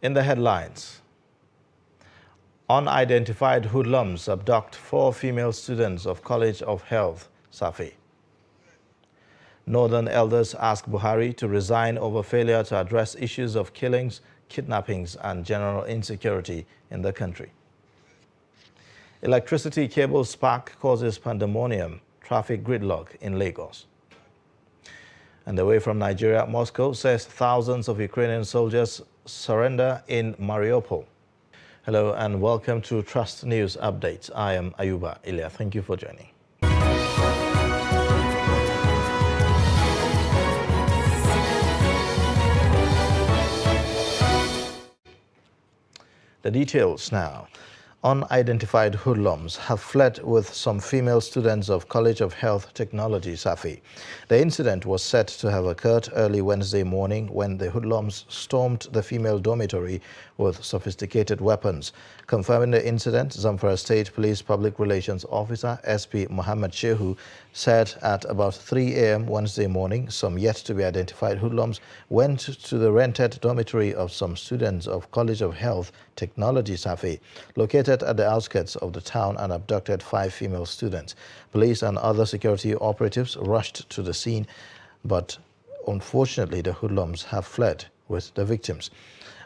In the headlines, unidentified hoodlums abduct 4 female students of College of Health, Safi. Northern elders ask Buhari to resign over failure to address issues of killings, kidnappings, and general insecurity in the country. Electricity cable spark causes pandemonium, traffic gridlock in Lagos. And away from Nigeria, Moscow says thousands of Ukrainian soldiers surrender in Mariupol. Hello and welcome to Trust News Updates. I am Ayuba Ilya. Thank you for joining. The details now. Unidentified hoodlums have fled with some female students of College of Health Technology, Safi. The incident was said to have occurred early Wednesday morning when the hoodlums stormed the female dormitory with sophisticated weapons. Confirming the incident, Zamfara State Police Public Relations Officer SP Muhammad Shehu said at about 3 a.m. Wednesday morning, some yet-to-be-identified hoodlums went to the rented dormitory of some students of College of Health Technology, Safi, located at the outskirts of the town, and abducted 5 female students. Police and other security operatives rushed to the scene, but unfortunately the hoodlums have fled with the victims.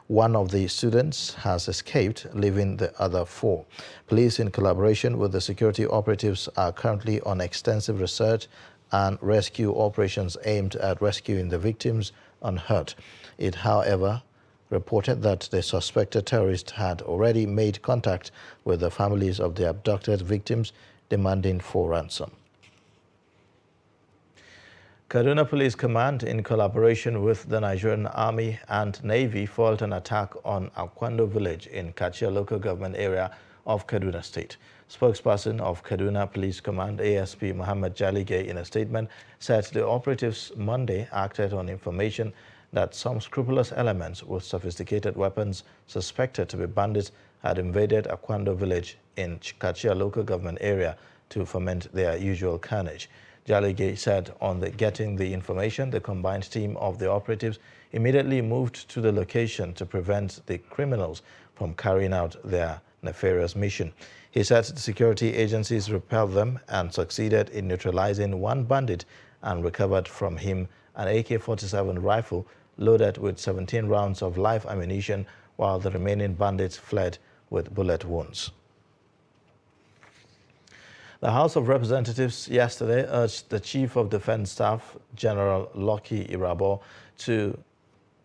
One of the students has escaped, leaving the other 4. Police, in collaboration with the security operatives, are currently on extensive research and rescue operations aimed at rescuing the victims unhurt. It, however, reported that the suspected terrorist had already made contact with the families of the abducted victims, demanding for ransom. Kaduna Police Command, in collaboration with the Nigerian Army and Navy, foiled an attack on Akwando village in Kachia local government area of Kaduna State. Spokesperson of Kaduna Police Command, ASP Muhammad Jalige, in a statement, said the operatives Monday acted on information that some scrupulous elements with sophisticated weapons suspected to be bandits had invaded Akwando village in Kachia local government area to foment their usual carnage. Jalige said on getting the information, the combined team of the operatives immediately moved to the location to prevent the criminals from carrying out their nefarious mission. He said the security agencies repelled them and succeeded in neutralizing one bandit and recovered from him an AK-47 rifle loaded with 17 rounds of live ammunition, while the remaining bandits fled with bullet wounds. The House of Representatives yesterday urged the Chief of Defense Staff, General Lucky Irabor, to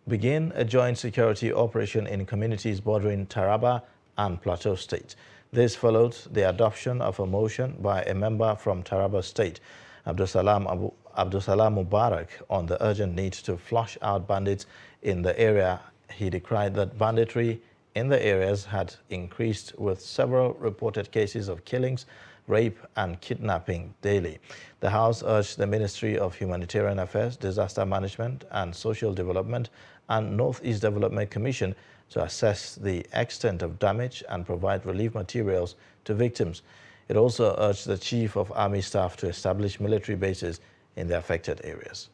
begin a joint security operation in communities bordering Taraba and Plateau State. This followed the adoption of a motion by a member from Taraba State, Abdusalam Mubarak, on the urgent need to flush out bandits in the area. He decried that banditry in the areas had increased, with several reported cases of killings, rape and kidnapping daily. The House urged the Ministry of Humanitarian Affairs, Disaster Management and Social Development and Northeast Development Commission to assess the extent of damage and provide relief materials to victims. It also urged the Chief of Army Staff to establish military bases in the affected areas.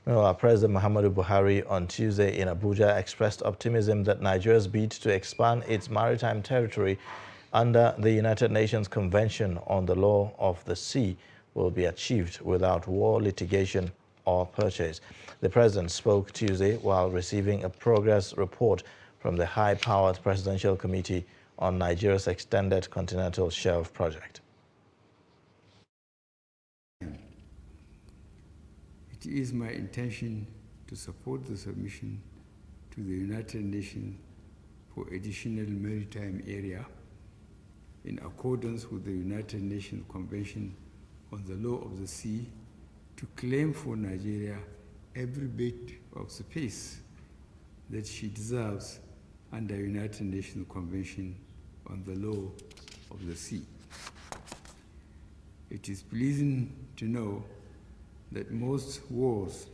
Meanwhile, President Muhammadu Buhari on Tuesday in Abuja expressed optimism that Nigeria's bid to expand its maritime territory under the United Nations Convention on the Law of the Sea will be achieved without war, litigation, or purchase. The president spoke Tuesday while receiving a progress report from the high-powered Presidential Committee on Nigeria's Extended Continental Shelf Project. It is my intention to support the submission to the United Nations for additional maritime area in accordance with the United Nations Convention on the Law of the Sea, to claim for Nigeria every bit of space that she deserves under United Nations Convention on the Law of the Sea. It is pleasing to know that most wars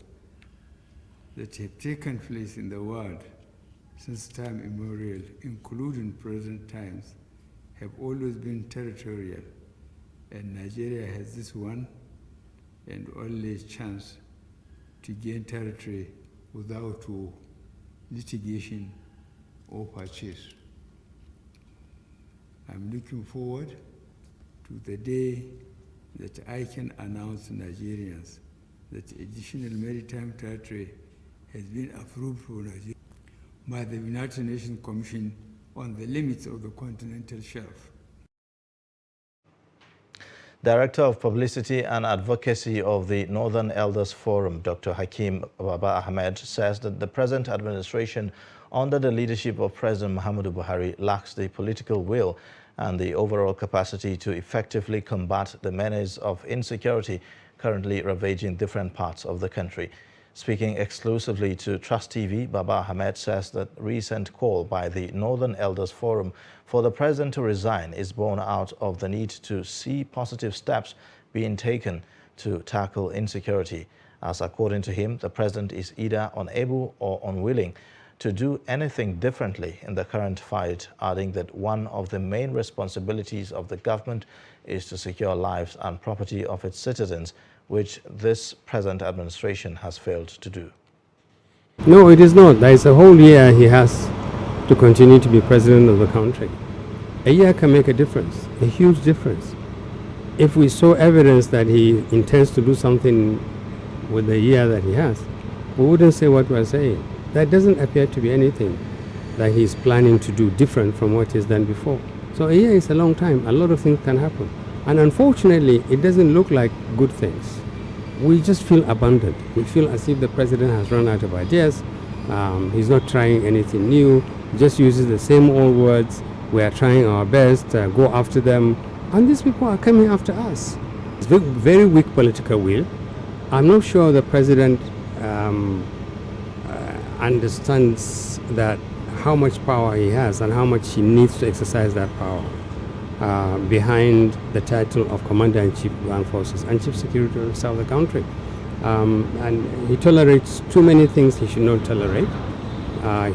that have taken place in the world since time immemorial, including present times, have always been territorial, and Nigeria has this one and only chance to gain territory without litigation or purchase. I'm looking forward to the day that I can announce to Nigerians that additional maritime territory has been approved for Nigeria by the United Nations Commission on the limits of the continental shelf. Director of Publicity and Advocacy of the Northern Elders Forum, Dr. Hakeem Baba Ahmed, says that the present administration, under the leadership of President Muhammadu Buhari, lacks the political will and the overall capacity to effectively combat the menace of insecurity currently ravaging different parts of the country. Speaking exclusively to Trust TV, Baba Ahmed says that recent call by the Northern Elders Forum for the president to resign is born out of the need to see positive steps being taken to tackle insecurity, as according to him, the president is either unable or unwilling to do anything differently in the current fight, adding that one of the main responsibilities of the government is to secure lives and property of its citizens, which this present administration has failed to do. No, it is not. There is a whole year he has to continue to be president of the country. A year can make a difference, a huge difference. If we saw evidence that he intends to do something with the year that he has, we wouldn't say what we're saying. There doesn't appear to be anything that he's planning to do different from what he's done before. So a year is a long time. A lot of things can happen. And unfortunately, it doesn't look like good things. We just feel abandoned. We feel as if the president has run out of ideas. He's not trying anything new, just uses the same old words. We are trying our best, go after them. And these people are coming after us. It's very weak political will. I'm not sure the president understands that how much power he has and how much he needs to exercise that power behind the title of Commander-in-Chief of Armed Forces and Chief Security Officer of the country. And he tolerates too many things he should not tolerate.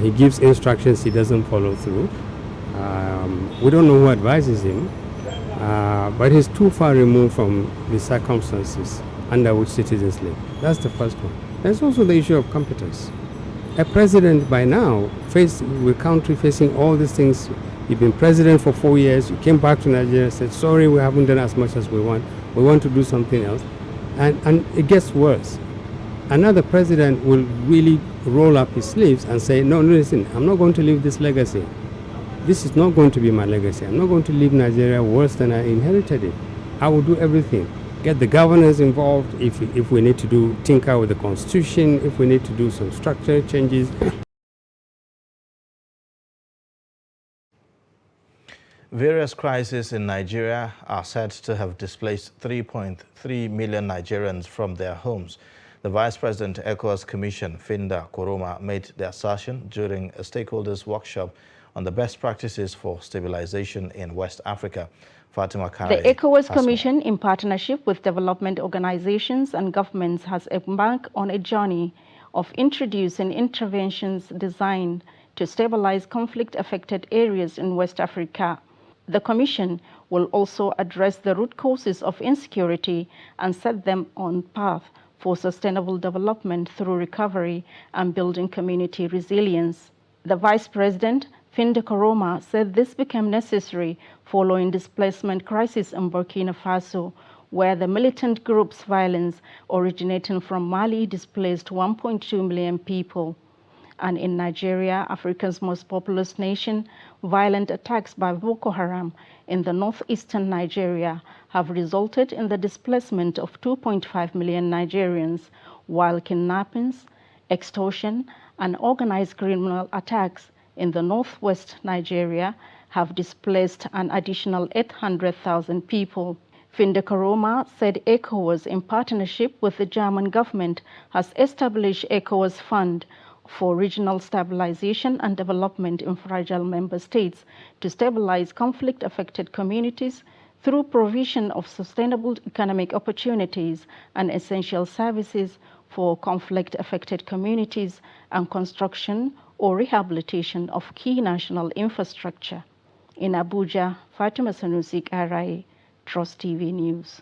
He gives instructions he doesn't follow through. We don't know who advises him, but he's too far removed from the circumstances under which citizens live. That's the first one. There's also the issue of competence. A president by now, faced with country facing all these things, you've been president for 4 years, you came back to Nigeria and said, sorry, we haven't done as much as we want to do something else. And it gets worse. Another president will really roll up his sleeves and say, no, listen, I'm not going to leave this legacy. This is not going to be my legacy. I'm not going to leave Nigeria worse than I inherited it. I will do everything. Get the governors involved if we need to tinker with the constitution, if we need to do some structural changes. Various crises in Nigeria are said to have displaced 3.3 million Nigerians from their homes. The Vice President ECOWAS Commission, Finda Koroma, made the assertion during a stakeholders workshop on the best practices for stabilization in West Africa. Fatima Kare. The ECOWAS Commission, in partnership with development organizations and governments, has embarked on a journey of introducing interventions designed to stabilize conflict-affected areas in West Africa. The Commission will also address the root causes of insecurity and set them on path for sustainable development through recovery and building community resilience. The Vice President, Finda Koroma, said this became necessary following displacement crisis in Burkina Faso, where the militant group's violence originating from Mali displaced 1.2 million people. And in Nigeria, Africa's most populous nation, violent attacks by Boko Haram in the northeastern Nigeria have resulted in the displacement of 2.5 million Nigerians, while kidnappings, extortion, and organized criminal attacks in the northwest Nigeria have displaced an additional 800,000 people. Finda Koroma said ECOWAS, in partnership with the German government, has established ECOWAS Fund for regional stabilization and development in fragile member states to stabilize conflict-affected communities through provision of sustainable economic opportunities and essential services for conflict-affected communities and construction or rehabilitation of key national infrastructure. In Abuja, Fatima Sanusi, RI, Trust TV News.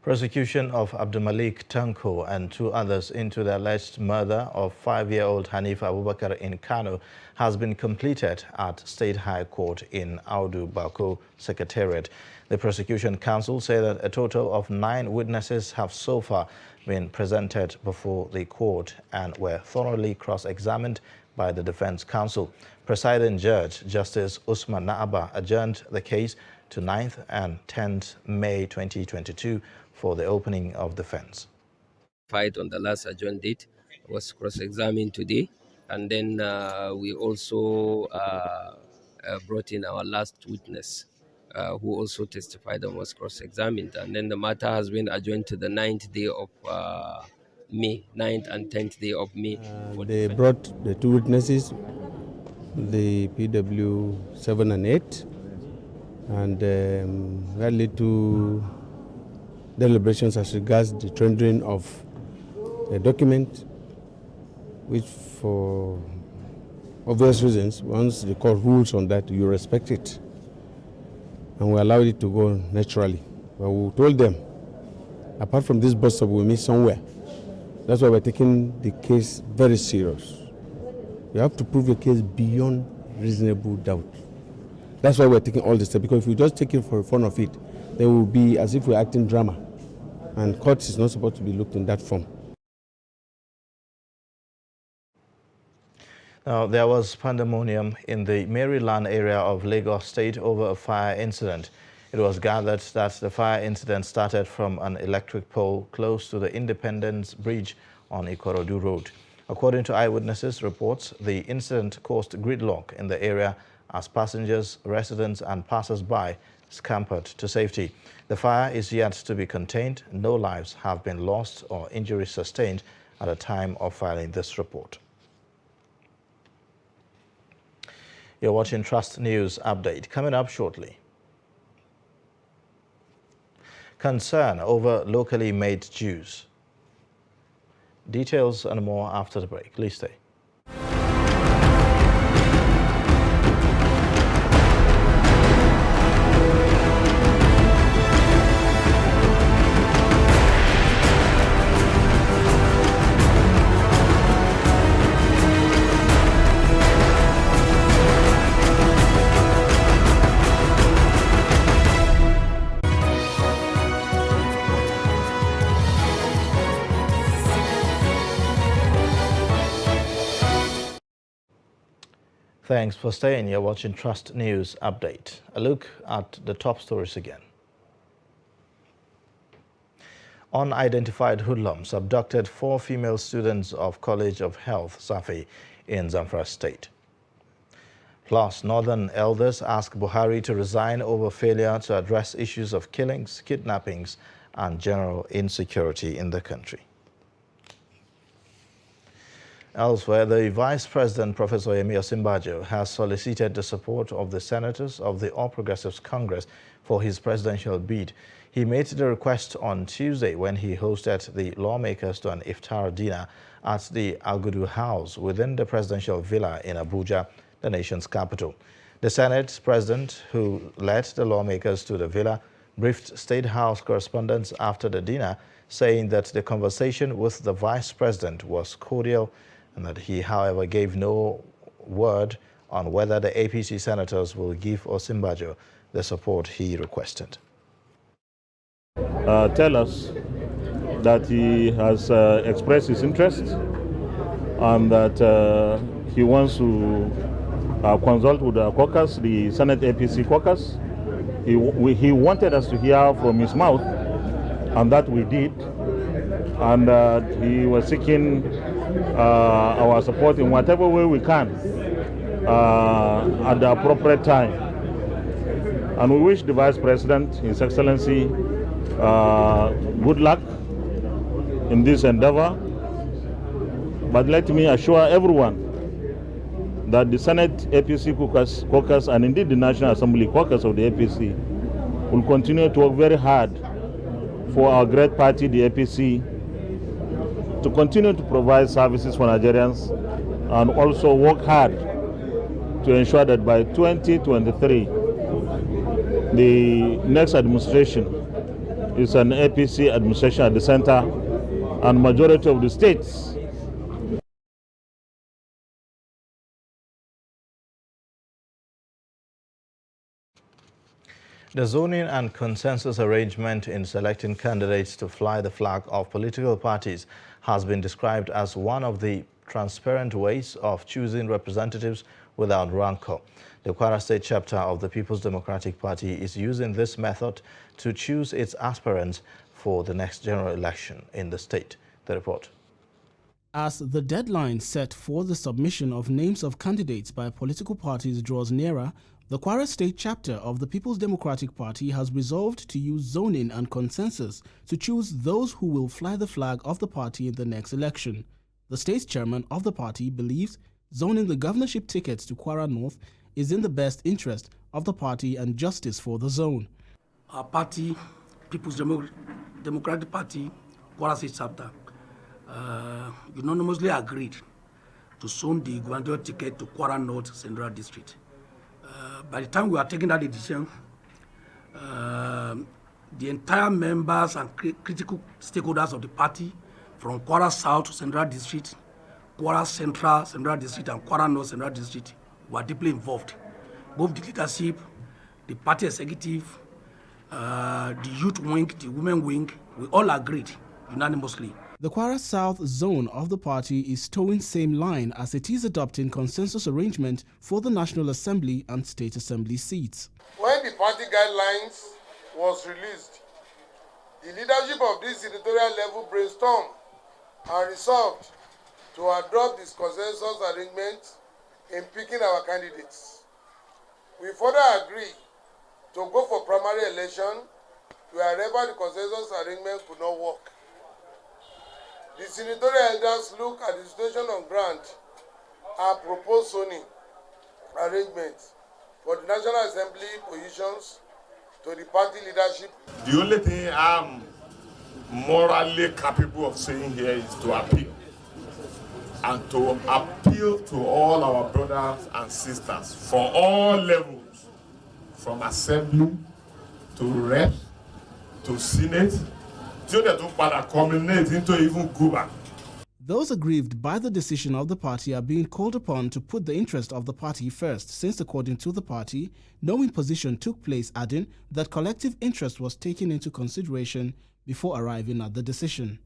Prosecution of Abdulmalik Tanko and 2 others into the alleged murder of 5-year-old Hanifa Abubakar in Kano has been completed at State High Court in Audu Bako Secretariat. The Prosecution Council said that a total of 9 witnesses have so far been presented before the court and were thoroughly cross-examined by the Defense Counsel. Presiding Judge Justice Usman Naaba adjourned the case to 9th and 10th May 2022 for the opening of defense. Fight on the last adjourned date was cross-examined today, and then we also brought in our last witness who also testified and was cross-examined, and then the matter has been adjourned to the 9th day of May, 9th and 10th day of May. They brought the 2 witnesses, the PW 7 and 8, and that led to deliberations as regards the tendering of a document which, for obvious reasons, once the court rules on that, you respect it. And we allowed it to go naturally. But we told them, apart from this bus stop, we'll meet somewhere. That's why we're taking the case very serious. You have to prove your case beyond reasonable doubt. That's why we're taking all this steps, because if we just take it for fun of it, then it will be as if we're acting drama. And court is not supposed to be looked in that form. Now, there was pandemonium in the Maryland area of Lagos State over a fire incident. It was gathered that the fire incident started from an electric pole close to the Independence Bridge on Ikorodu Road. According to eyewitnesses reports, the incident caused gridlock in the area as passengers, residents and passers-by scampered to safety. The fire is yet to be contained. No lives have been lost or injuries sustained at the time of filing this report. You're watching Trust News Update. Coming up shortly. Concern over locally made juice. Details and more after the break. Please stay. Thanks for staying. You're watching Trust News Update. A look at the top stories again. Unidentified hoodlums abducted 4 female students of College of Health, Safi, in Zamfara State. Plus, Northern elders ask Buhari to resign over failure to address issues of killings, kidnappings, and general insecurity in the country. Elsewhere, the Vice President, Professor Yemi Osinbajo, has solicited the support of the senators of the All Progressives Congress for his presidential bid. He made the request on Tuesday when he hosted the lawmakers to an iftar dinner at the Agudu House within the presidential villa in Abuja, the nation's capital. The Senate president, who led the lawmakers to the villa, briefed State House correspondents after the dinner, saying that the conversation with the vice president was cordial and that he, however, gave no word on whether the APC senators will give Osinbajo the support he requested. Tell us that he has expressed his interest and that he wants to consult with the caucus, the Senate APC caucus. He wanted us to hear from his mouth, and that we did. And he was seeking our support in whatever way we can at the appropriate time. And we wish the Vice President, His Excellency, good luck in this endeavor. But let me assure everyone that the Senate APC caucus and indeed the National Assembly caucus of the APC will continue to work very hard for our great party, the APC, to continue to provide services for Nigerians and also work hard to ensure that by 2023, the next administration is an APC administration at the center and majority of the states. The zoning and consensus arrangement in selecting candidates to fly the flag of political parties has been described as one of the transparent ways of choosing representatives without rancor. The Kwara State chapter of the People's Democratic Party is using this method to choose its aspirants for the next general election in the state. The report. As the deadline set for the submission of names of candidates by political parties draws nearer, the Kwara State chapter of the People's Democratic Party has resolved to use zoning and consensus to choose those who will fly the flag of the party in the next election. The state chairman of the party believes zoning the governorship tickets to Kwara North is in the best interest of the party and justice for the zone. Our party, People's Democratic Party, Kwara State chapter, unanimously agreed to zone the gubernatorial ticket to Kwara North Central District. By the time we are taking that decision, the entire members and critical stakeholders of the party from Kwara South Central District, Kwara Central District, and Kwara North Central District were deeply involved. Both the leadership, the party executive, the youth wing, the women wing, we all agreed unanimously. The Kwara South zone of the party is towing same line as it is adopting consensus arrangement for the National Assembly and State Assembly seats. When the party guidelines was released, the leadership of this editorial level brainstormed and resolved to adopt this consensus arrangement in picking our candidates. We further agreed to go for primary election wherever the consensus arrangement could not work. The senatorial elders look at the situation on ground and propose zoning arrangements for the National Assembly positions to the party leadership. The only thing I'm morally capable of saying here is to appeal. And to appeal to all our brothers and sisters for all levels, from assembly to rep to senate, to culminate into even Cuba. Those aggrieved by the decision of the party are being called upon to put the interest of the party first, since according to the party, no imposition took place, adding that collective interest was taken into consideration before arriving at the decision.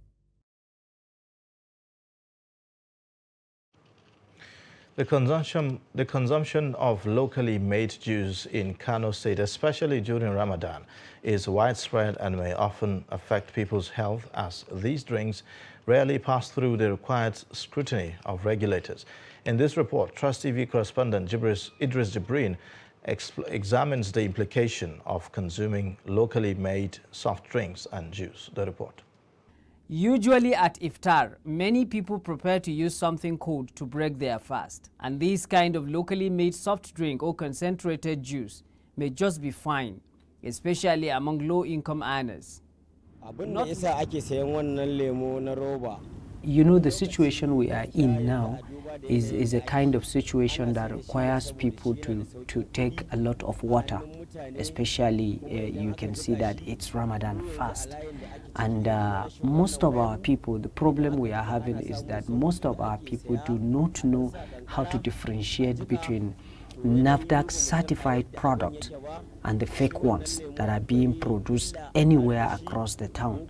The consumption of locally made juice in Kano State, especially during Ramadan, is widespread and may often affect people's health, as these drinks rarely pass through the required scrutiny of regulators. In this report, Trust TV correspondent Idris Jibrin examines the implication of consuming locally made soft drinks and juice. The report. Usually at iftar, many people prepare to use something cold to break their fast. And this kind of locally made soft drink or concentrated juice may just be fine, especially among low-income earners. You know, the situation we are in now is a kind of situation that requires people to take a lot of water, especially you can see that it's Ramadan fast. And most of our people, the problem we are having is that most of our people do not know how to differentiate between NAFDAC certified product and the fake ones that are being produced anywhere across the town.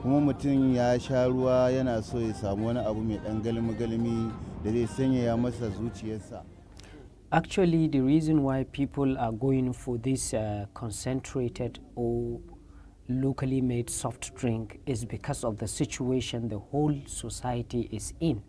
Kuma mutum ya sha ruwa yana so ya samu wani abu mai dan galmi-galmi da zai sanyaya masa zuciyarsa. Actually, the reason why people are going for this concentrated or locally made soft drink is because of the situation the whole society is in.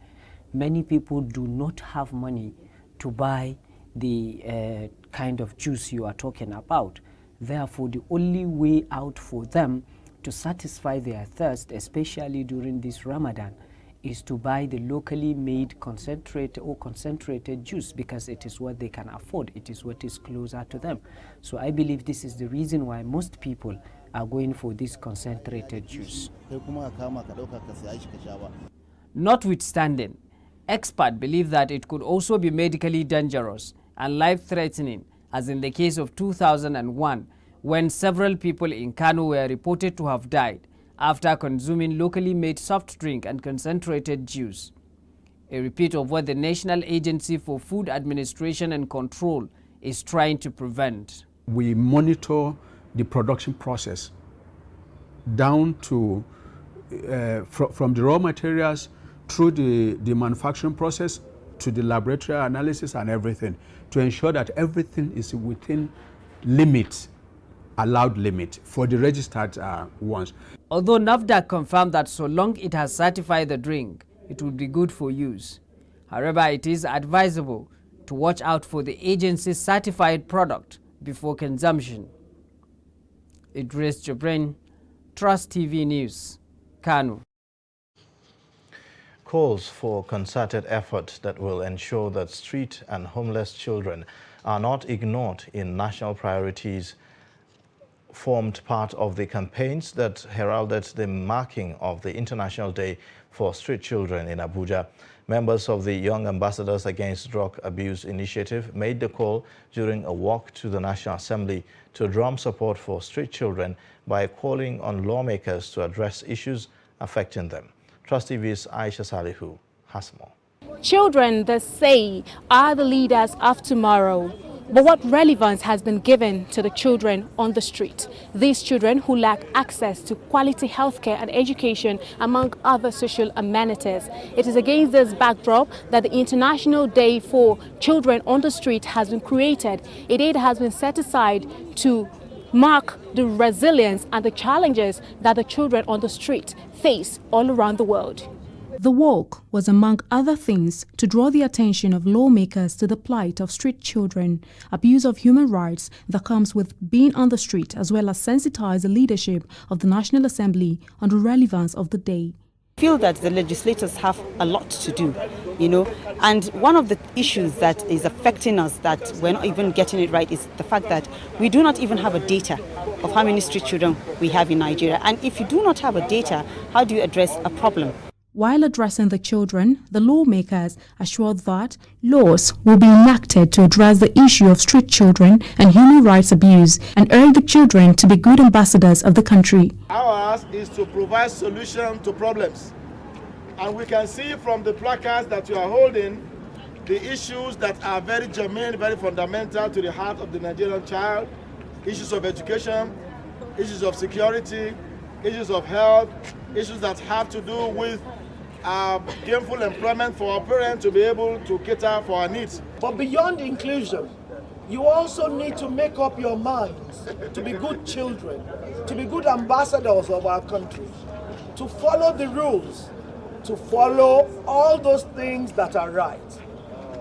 Many people do not have money to buy the kind of juice you are talking about. Therefore, the only way out for them to satisfy their thirst, especially during this Ramadan, is to buy the locally made concentrated juice, because it is what they can afford. It is what is closer to them. So I believe this is the reason why most people are going for this concentrated juice. Notwithstanding, experts believe that it could also be medically dangerous and life-threatening, as in the case of 2001, when several people in Kano were reported to have died after consuming locally made soft drink and concentrated juice. A repeat of what the National Agency for Food Administration and Control is trying to prevent. We monitor the production process down to from the raw materials through the manufacturing process to the laboratory analysis and everything, to ensure that everything is within limits, allowed limit for the registered ones. Although NAFDAC confirmed that so long it has certified the drink, it would be good for use. However, it is advisable to watch out for the agency's certified product before consumption. Idris Jobrin, Trust TV News, Kano. Calls for concerted effort that will ensure that street and homeless children are not ignored in national priorities formed part of the campaigns that heralded the marking of the International Day for Street Children in Abuja. Members of the Young Ambassadors Against Drug Abuse Initiative made the call during a walk to the National Assembly to drum support for street children by calling on lawmakers to address issues affecting them. Trust TV's Aisha Salihu has more. Children, they say, are the leaders of tomorrow. But what relevance has been given to the children on the street? These children who lack access to quality healthcare and education, among other social amenities. It is against this backdrop that the International Day for Children on the Street has been created. A day that has been set aside to mark the resilience and the challenges that the children on the street face all around the world. The walk was, among other things, to draw the attention of lawmakers to the plight of street children, abuse of human rights that comes with being on the street, as well as sensitize the leadership of the National Assembly on the relevance of the day. I feel that the legislators have a lot to do, and one of the issues that is affecting us that we're not even getting it right is the fact that we do not even have a data of how many street children we have in Nigeria. And if you do not have a data, how do you address a problem? While addressing the children, the lawmakers assured that laws will be enacted to address the issue of street children and human rights abuse and urged the children to be good ambassadors of the country. Ours is to provide solutions to problems. And we can see from the placards that you are holding the issues that are very germane, very fundamental to the heart of the Nigerian child, issues of education, issues of security, issues of health, issues that have to do with gainful employment for our parents to be able to cater for our needs. But beyond inclusion, you also need to make up your minds to be good children, to be good ambassadors of our country, to follow the rules, to follow all those things that are right.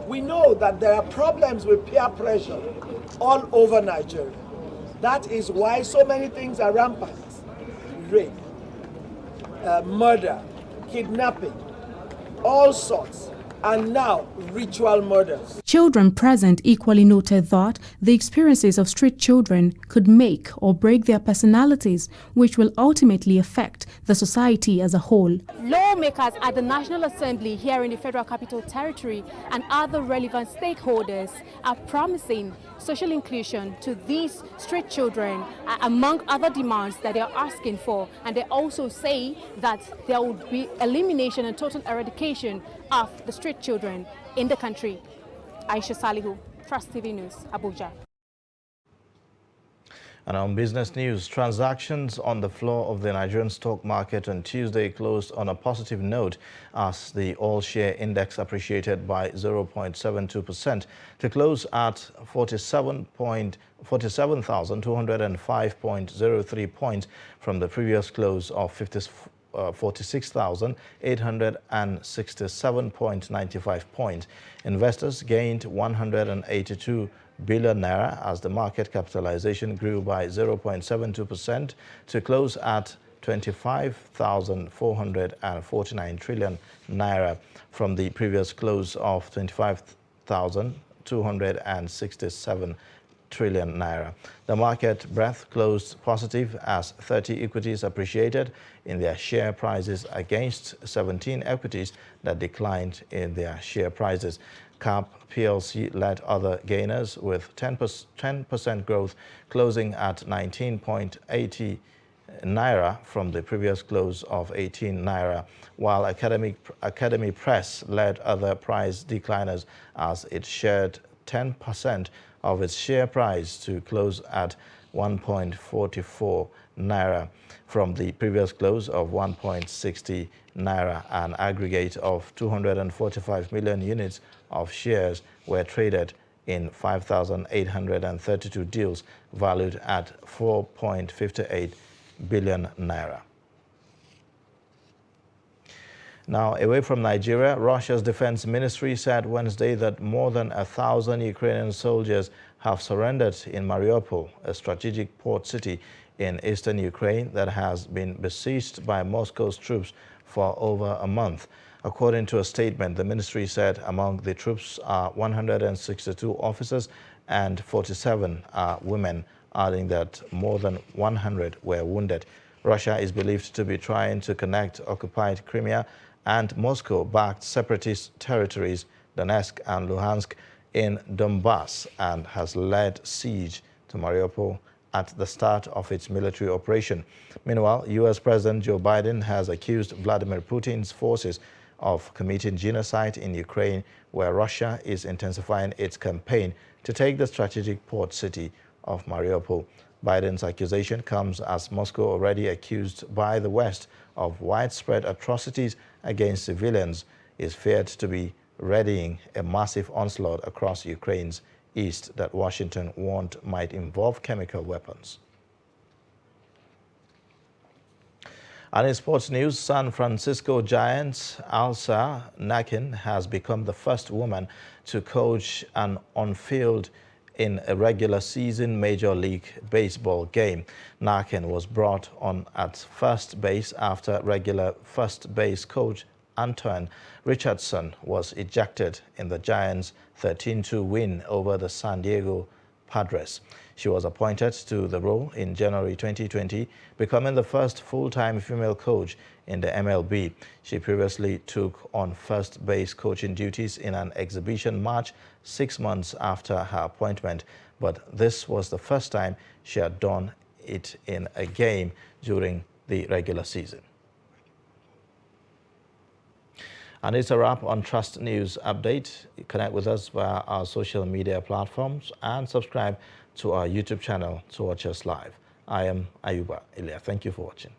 We know that there are problems with peer pressure all over Nigeria. That is why so many things are rampant. Rape, murder, kidnapping, all sorts, and now ritual murders. Children present equally noted that the experiences of street children could make or break their personalities, which will ultimately affect the society as a whole. Lawmakers at the National Assembly here in the Federal Capital Territory and other relevant stakeholders are promising social inclusion to these street children, among other demands that they are asking for. And they also say that there would be elimination and total eradication of the street children in the country. Aisha Salihu, Trust TV News, Abuja. And on business news, transactions on the floor of the Nigerian stock market on Tuesday closed on a positive note as the all-share index appreciated by 0.72% to close at 47,205.03 points from the previous close of 46,867.95 points. Investors gained 182 billion naira as the market capitalization grew by 0.72% to close at 25,449 trillion naira from the previous close of 25,267 trillion naira. The market breadth closed positive as 30 equities appreciated in their share prices against 17 equities that declined in their share prices. CAP PLC led other gainers with 10% growth, closing at 19.80 naira from the previous close of 18 naira, while Academy Press led other price decliners as it shared 10% of its share price to close at 1.44 naira from the previous close of 1.60 naira. An aggregate of 245 million units of shares were traded in 5,832 deals valued at 4.58 billion naira. Now, away from Nigeria, Russia's defense ministry said Wednesday that more than 1,000 Ukrainian soldiers have surrendered in Mariupol, a strategic port city in eastern Ukraine that has been besieged by Moscow's troops for over a month. According to a statement, the ministry said among the troops are 162 officers and 47 are women, adding that more than 100 were wounded. Russia is believed to be trying to connect occupied Crimea and Moscow-backed separatist territories, Donetsk and Luhansk, in Donbass, and has led siege to Mariupol at the start of its military operation. Meanwhile, U.S. President Joe Biden has accused Vladimir Putin's forces of committing genocide in Ukraine, where Russia is intensifying its campaign to take the strategic port city of Mariupol. Biden's accusation comes as Moscow, already accused by the West of widespread atrocities against civilians, is feared to be readying a massive onslaught across Ukraine's east that Washington warned might involve chemical weapons. And in sports news, San Francisco Giants' Alsa Nakin has become the first woman to coach an on-field in a regular season Major League Baseball game. Nakin was brought on at first base after regular first base coach Antoine Richardson was ejected in the Giants' 13-2 win over the San Diego Padres. She was appointed to the role in January 2020, becoming the first full-time female coach in the MLB. She previously took on first base coaching duties in an exhibition match 6 months after her appointment, but this was the first time she had done it in a game during the regular season. And it's a wrap on Trust News Update. Connect with us via our social media platforms and subscribe to our YouTube channel to watch us live. I am Ayuba Ilya. Thank you for watching.